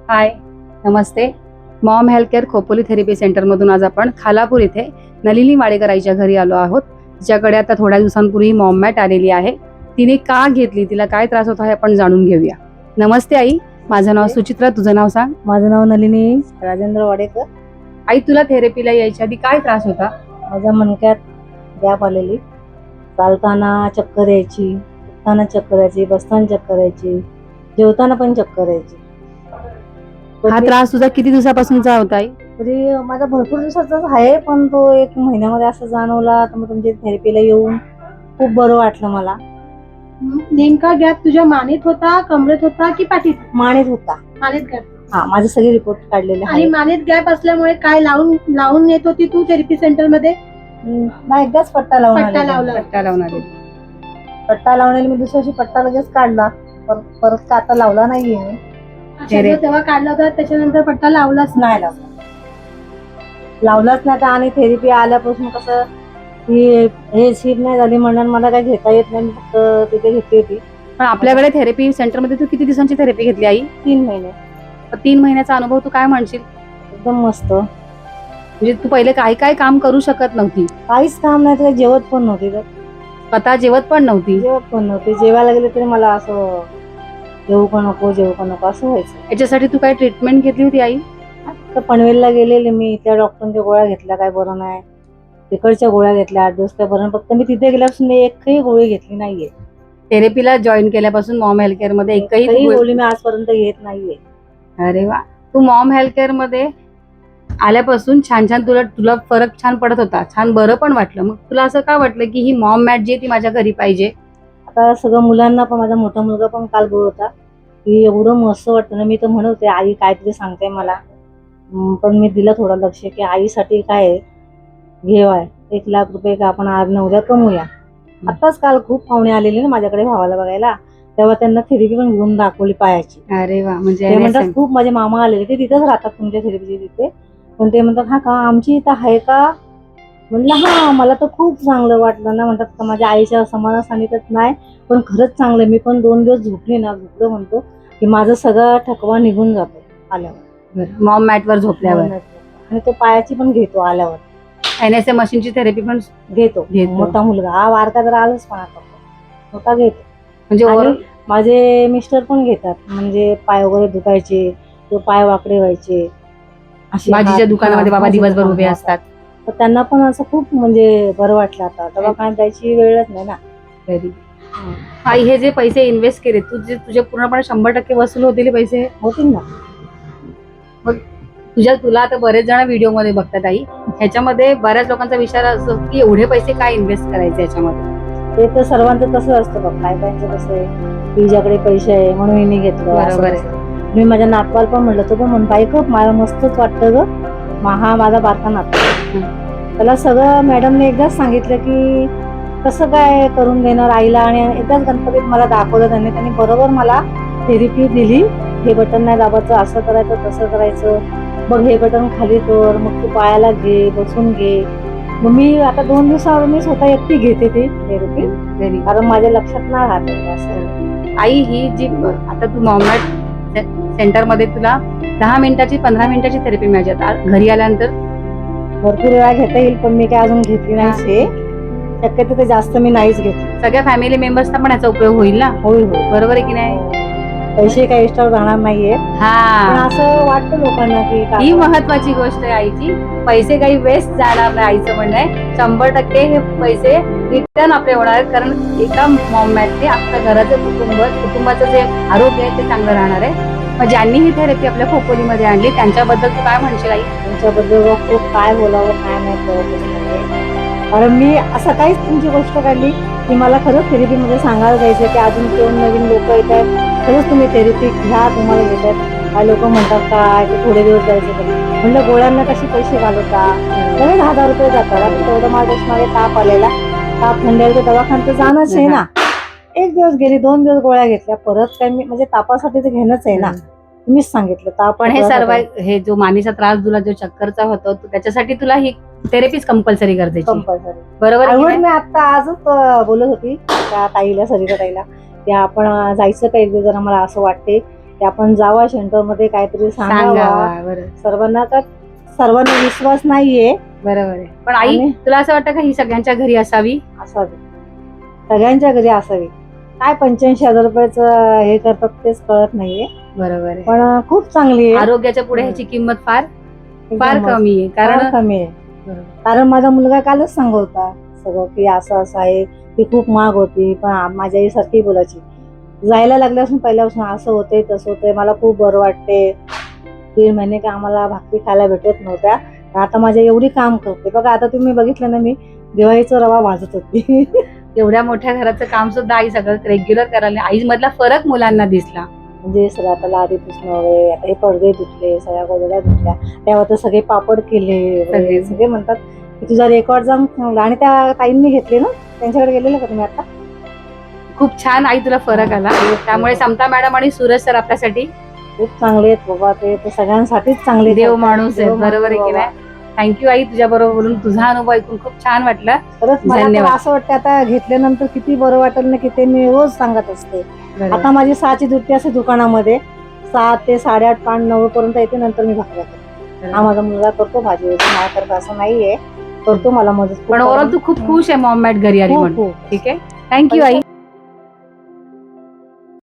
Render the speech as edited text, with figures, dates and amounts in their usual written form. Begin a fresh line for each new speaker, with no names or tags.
हाय, नमस्ते. Mom Health Care Khopoli therapy सेंटरमधून आज आपण खालापूर इथे नलिनी वाडेकर आईच्या घरी आलो आहोत. तिच्याकडे आता थोड्या दिवसांपूर्वी मॉम मॅट आलेली आहे. तिने का घेतली, तिला काय त्रास होता हे आपण जाणून घेऊया. नमस्ते आई, माझं नाव सुचित्रा, तुझं नाव सांग.
माझं नाव नलिनी राजेंद्र वाडेकर.
आई, तुला थेरपीला यायच्या आधी काय त्रास होता?
माझ्या मणक्यात गॅप आलेली, चालताना चक्कर यायची, उठताना चक्कर यायची, बसताना चक्कर यायची, जेवताना पण चक्कर यायची.
हा त्रास तुझा किती दिवसापासूनचा होता आई?
तरी माझा भरपूर दिवसाचाच आहे, पण तो 1 महिन्यामध्ये असं जाणवला. तर मग तुमच्या थेरपीला येऊन खूप बरं वाटलं मला.
नेमका गॅप तुझ्या मानेत होता, कमरेत होता की पाठीत?
मानेत होता.
मानेत गॅप.
हा, माझे सगळे रिपोर्ट काढलेले
आणि
आहेत.
मानेत गॅप असल्यामुळे काय लावून येत होती तू थेरपी सेंटर मध्ये?
नाही, एकदाच पट्टा लावून
पट्टा
आलेला.
लावला.
पट्टा लावणार
पट्टा लावण्याला मी दुसऱ्या दिवशी पट्टा लगेच काढला. परत का आता लावला नाहीये मी.
अच्छा, जो तेव्हा काढला होता त्याच्यानंतर पट्टा लावलाच
नाही लावलाच नाही. तर आणि थेरपी आल्यापासून कसं की हे सीट नाही झाली म्हणून मला काही घेता येत नाही. मी फक्त तिथे घेतली होती
पण आपल्याकडे थेरपी सेंटरमध्ये तू किती दिवसांची थेरपी घेतली आई?
3 महिने.
3 महिन्याचा अनुभव तू काय म्हणशील?
एकदम मस्त.
म्हणजे तू पहिले काय काय काम करू शकत नव्हती,
काहीच काम नाही, तर जेवत पण नव्हती. तर
स्वतः जेवत पण नव्हती.
जेवायला गेले तरी मला असं जेवू का नको असं व्हायचं.
याच्यासाठी तू काय ट्रीटमेंट घेतली होती आई?
तर पनवेलला गेलेले मी, त्या डॉक्टरांच्या गोळ्या घेतल्या, काय बरं नाही. तिकडच्या गोळ्या घेतल्या 8 दिवस, काय बरं. फक्त मी तिथे गेल्यापासून मी एकही गोळी घेतली नाहीये.
थेरपीला जॉईन केल्यापासून मॉम हेल्थ केअर मध्ये एकही
एकही गोळी मी आजपर्यंत घेत नाहीये.
अरे वा, तू मॉम हेल्थ केअर मध्ये आल्यापासून छान छान तुला फरक छान पडत होता, छान बरं पण वाटलं. मग तुला असं का वाटलं की ही मॉम मॅट जी आहे ती माझ्या घरी पाहिजे?
आता सगळं मुलांना पण, माझा मोठा मुलगा पण काल बोलत होता की एवढं मस्त वाटतं ना. मी तर म्हणत होते आई काहीतरी सांगते मला, पण मी दिलं थोडं लक्ष की आईसाठी काय आहे, घेवाय 1 लाख रुपये का आपण आज न उद्या कमवूया. आताच काल खूप पाहुणे आलेले ना माझ्याकडे भावाला बघायला, तेव्हा त्यांना थेरपी पण घेऊन दाखवली पायाची.
अरे वा,
ते
म्हणजे
म्हणतात खूप, माझे मामा आलेले, ते तिथेच राहतात तुमच्या थेरपीचे तिथे. पण ते म्हणतात हा का आमची इथं आहे का? म्हणलं हा, मला तर खूप चांगलं वाटलं ना. म्हणतात का माझ्या आईच्या समाधान तर नाही, पण खरंच चांगलं. मी पण 2 दिवस झोपलो म्हणतो की माझं सगळं थकवा निघून जातो आल्यावर,
मॉम मॅट वर झोपल्यावर.
आणि तो पायाची पण घेतो आल्यावर.
NSA मशीनची थेरपी पण
घेतो. मोठा मुलगा, हा वारका जर आलाच पण आता मोठा घेतो.
म्हणजे
आणि माझे मिस्टर पण घेतात. म्हणजे पाय वगैरे दुखायचे, तो पाय वाकडे व्हायचे, असे
भाजीच्या दुकानामध्ये बाबा
भाजीच्या
दिवसभर उभे
दुकानात
असतात.
तर त्यांना पण असं खूप म्हणजे बरं वाटलं. आता दवाखान्यात जायची वेळच नाही ना.
घरी आई, हे जे पैसे इन्व्हेस्ट केले तुझे पूर्णपणे 100% वसूल होतील पैसे
होतील ना.
मग तुला आता बरेच जण व्हिडिओ मध्ये बघतात आई, ह्याच्यामध्ये बऱ्याच लोकांचा विचार असतो की एवढे पैसे काय इन्व्हेस्ट करायचे याच्यामध्ये.
ते तर सर्वांचं तसं असतं बघ. काय काहींचं कसं आहे, तुझ्याकडे पैसे आहे म्हणून हिने घेतलं.
बरोबर आहे.
असं मी माझ्या नातवाला पण म्हणलं, तो पण म्हणतो ऐक मला मस्तच वाटतं ग. हा माझा बारका नातू, त्याला सगळं मॅडमने एकदाच सांगितलं की कसं काय करून देणार आईला. आणि एकदाच गणपतीत मला दाखवलं त्यांनी बरोबर मला थेरपी दिली. हे बटन नाही दाबायचं, असं करायचं, तसं करायचं, बघ हे बटन खाली कर, मग तू पायाला घे, बसून घे. मग मी आता 2 दिवसावर मी स्वतः एकटी घेते ती थेरपी,
घरी
कारण माझ्या लक्षात नाही राहत असं.
आई, ही जी आता तू मॉम मॅट सेंटर मध्ये तुला 10 मिनिटाची 15 मिनिटाची थेरपी मिळाली, आता घरी आल्यानंतर
भरपूर वेळा घेता येईल, पण मी काय अजून घेतली नाहीच. हे शक्यतो ते जास्त मी नाहीच घेतली.
सगळ्या फॅमिली मेंबर्सना पण याचा उपयोग होईल ना.
होईल.
बरोबर आहे की नाही?
पैसे काही एक्स्ट्रा जाणार नाहीये, पण
हा,
असं वाटतं लोकांना की
ही महत्वाची गोष्ट आहे आईची. पैसे काही वेस्ट जाणार नाही, आईचं म्हणणं आहे. 100% हे पैसे रिटर्न आपले होणार आहेत, कारण एका मॉम मॅटने आपल्या घराचं कुटुंबाचं जे आरोग्य आहे ते चांगलं राहणार आहे. मग ज्यांनी ही थेरपी आपल्या खोपोलीमध्ये आणली त्यांच्याबद्दल तू काय म्हणशील आई?
त्यांच्याबद्दल खूप काय बोलावं काय नाही कळतच नाहीये. कारण मी असं काहीच तुमची गोष्ट काढली की मला खरंच थेरपीमध्ये सांगायला जायचं की अजून कोण नवीन लोक येत आहेत, खरंच तुम्ही थेरपी घ्या, तुम्हाला घेत आहेत. काय लोक म्हणतात काय की थोडे दिवस जायचं तरी, म्हणलं गोळ्यांना कशी पैसे घालवता, लगेच 1000 रुपये जातात. आता तेवढं माझ्या ताप आलेला, ताप थंडायला दवाखान्यात तर जाणंच आहे ना. 1 दिवस गेली, 2 दिवस गोळ्या घेतल्या, परत काय मी म्हणजे तापासाठी तर घेणंच आहे ना. तुम्हीच सांगितलं ताप.
पण हे सर्व हे जो मानेचा त्रास तुला जो चक्करचा होतो त्याच्यासाठी तुला ही थेरपीच कंपल्सरी गरजेची,
कंपल्सरी.
बरोबर आहे की नाही?
मी आता आजच बोलत होती त्या ताईला, सरिता ताईला, की आपण जायचं का एकदा, जरा मला असं वाटते की की आपण जावा सेंटरमध्ये काहीतरी सांगावा
सांगावा बरोबर
सर्वांना. तर सर्वांना विश्वास नाहीये
बरोबर आहे. पण आई
आणि-
तुला असं वाटतं का ही सगळ्यांच्या घरी असावी?
असावी, सगळ्यांच्या घरी असावी. काय 85,000 रुपयाचं हे करतात तेच कळत नाहीये,
बरोबर आहे.
पण खूप चांगली आहे.
आरोग्याच्या पुढे ह्याची किंमत फार फार
एकदम
कमी आहे.
फार
कारण
कमी आहे.
बरोबर.
कारण माझा मुलगा कालच सांगत होता सगळं की असं असं आहे. ती खूप महाग होती, पण माझ्या आईसारखी बोलायची. जायला लागल्यापासून पहिल्यापासून असं होते तसं होते, मला खूप बरं वाटते. 3 महिने का आम्हाला भाकरी खायला भेटत नव्हत्या, पण आता माझ्या एवढी काम करते. बघा आता तुम्ही बघितलं ना, मी दिवाळीचा रवा भाजत होती.
एवढ्या मोठ्या घराचं काम सुद्धा आई सगळं रेग्युलर करायला. आई मधला फरक मुलांना दिसला.
म्हणजे सगळं आता लादी पुसणं वगैरे, आता हे पडदे धुतले, सगळ्या गोदड्या धुतल्या, तेव्हा तर सगळे पापड केले वगैरे.
सगळे.
सगळे म्हणतात की तुझा रेकॉर्ड जाऊन ठेवला. आणि त्या ताईंनी घेतले ना, त्यांच्याकडे गेलेले का तुम्ही आता?
खूप छान आई तुला फरक आला. त्यामुळे समता मॅडम आणि सूरज सर आपल्यासाठी
खूप चांगले आहेत बाबा, ते तर सगळ्यांसाठीच चांगले
देव
करतात.
माणूस आहेत.
देव माणूस
बरोबर आहे की
बाबा.
नाही? थँक्यू आई, तुझ्या बरोबर बोलून तुझा अनुभव ऐकून खूप छान वाटलं.
खरंच मला तर
धन्यवाद.
असं वाटतं आता घेतल्यानंतर किती बरं वाटेल ना, की ते मी रोज सांगत असते.
बरोबर.
आता माझी 6ची ड्युटी असते दुकानामध्ये, 7 ते 8:30 पाण 9 पर्यंत येते, नंतर मी भाकऱ्या करते. हा माझा मुलगा करतो भाजी वगैरे, माझ्यासारखं असं नाहीये, करतो मला मदत.
पण ओव्हरऑल तू खूप खुश आहे मॉम मॅट घरी आली
खूप
म्हणून.
खूप.
ठीक आहे, थँक्यू आई.